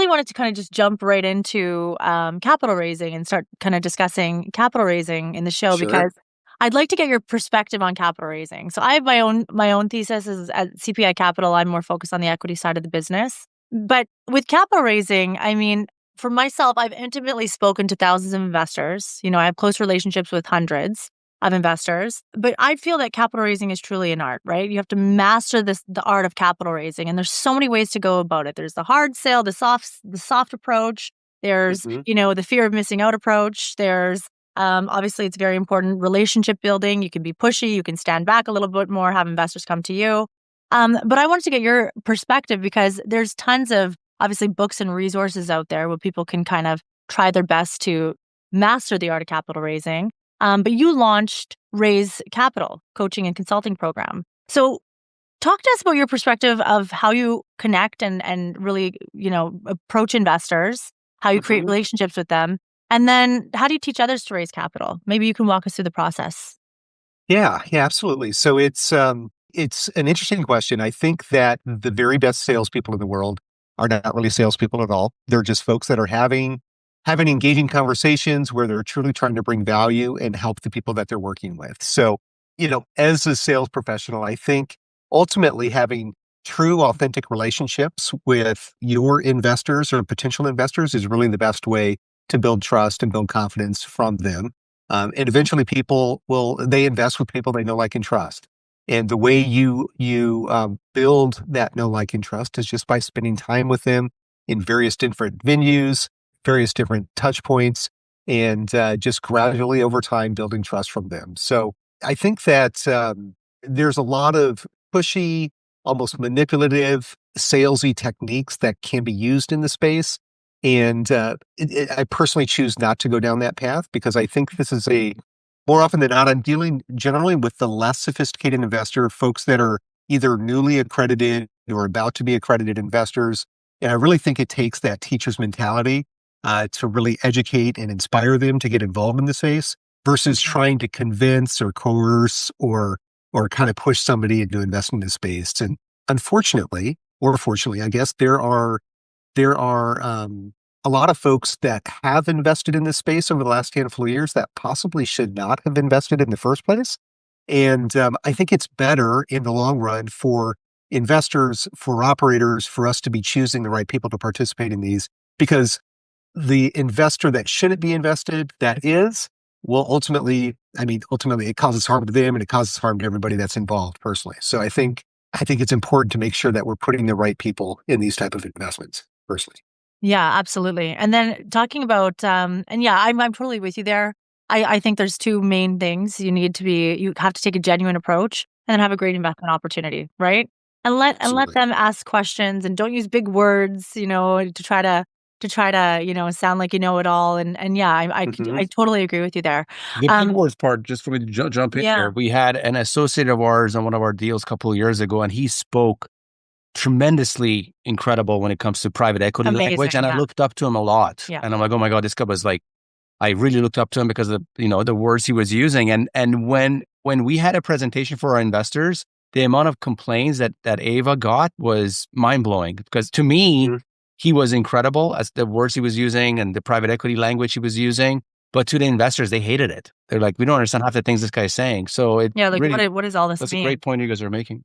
wanted to kind of just jump right into capital raising and start kind of discussing capital raising in the show because I'd like to get your perspective on capital raising. So I have my own thesis is at CPI Capital. I'm more focused on the equity side of the business. But with capital raising, I mean, for myself, I've intimately spoken to thousands of investors. I have close relationships with hundreds of investors, but I feel that capital raising is truly an art, right? You have to master the art of capital raising, and there's so many ways to go about it. There's the hard sale, the soft approach. There's the fear of missing out approach. There's obviously it's very important relationship building. You can be pushy, you can stand back a little bit more, have investors come to you. But I wanted to get your perspective because there's tons of obviously books and resources out there where people can kind of try their best to master the art of capital raising. But you launched Raise Capital coaching and consulting program. So talk to us about your perspective of how you connect and really, approach investors, how you create relationships with them, and then how do you teach others to raise capital? Maybe you can walk us through the process. Yeah, absolutely. So it's an interesting question. I think that the very best salespeople in the world are not really salespeople at all. They're just folks that are having engaging conversations where they're truly trying to bring value and help the people that they're working with. So, as a sales professional, I think ultimately having true, authentic relationships with your investors or potential investors is really the best way to build trust and build confidence from them. And eventually they invest with people they know, like, and trust. And the way you build that know, like, and trust is just by spending time with them in various different venues, various different touch points, and just gradually over time building trust from them. So I think that there's a lot of pushy, almost manipulative, salesy techniques that can be used in the space. And I personally choose not to go down that path because I think this is more often than not, I'm dealing generally with the less sophisticated investor, folks that are either newly accredited or about to be accredited investors. And I really think it takes that teacher's mentality to really educate and inspire them to get involved in the space versus trying to convince or coerce or kind of push somebody into investing in the space. And unfortunately, or fortunately, I guess there are a lot of folks that have invested in this space over the last handful of years that possibly should not have invested in the first place. And I think it's better in the long run for investors, for operators, for us to be choosing the right people to participate in these, because the investor that shouldn't be invested, will ultimately it causes harm to them and it causes harm to everybody that's involved personally. So I think it's important to make sure that we're putting the right people in these type of investments personally. Yeah, absolutely. And then talking about, and yeah, I'm totally with you there. I think there's two main things you have to take a genuine approach and then have a great investment opportunity, right? And let them ask questions and don't use big words, to try to sound like you know it all. And yeah, I totally agree with you there. The big words part, just for me to jump in here, we had an associate of ours on one of our deals a couple of years ago, and he spoke tremendously incredible when it comes to private equity language. And I looked up to him a lot. Yeah. And I'm like, oh my God, this guy was like, I really looked up to him because of the words he was using. And when we had a presentation for our investors, the amount of complaints that Ava got was mind blowing, because to me, he was incredible as the words he was using and the private equity language he was using. But to the investors, they hated it. They're like, we don't understand half the things this guy is saying. So what does all this mean? That's a great point you guys are making.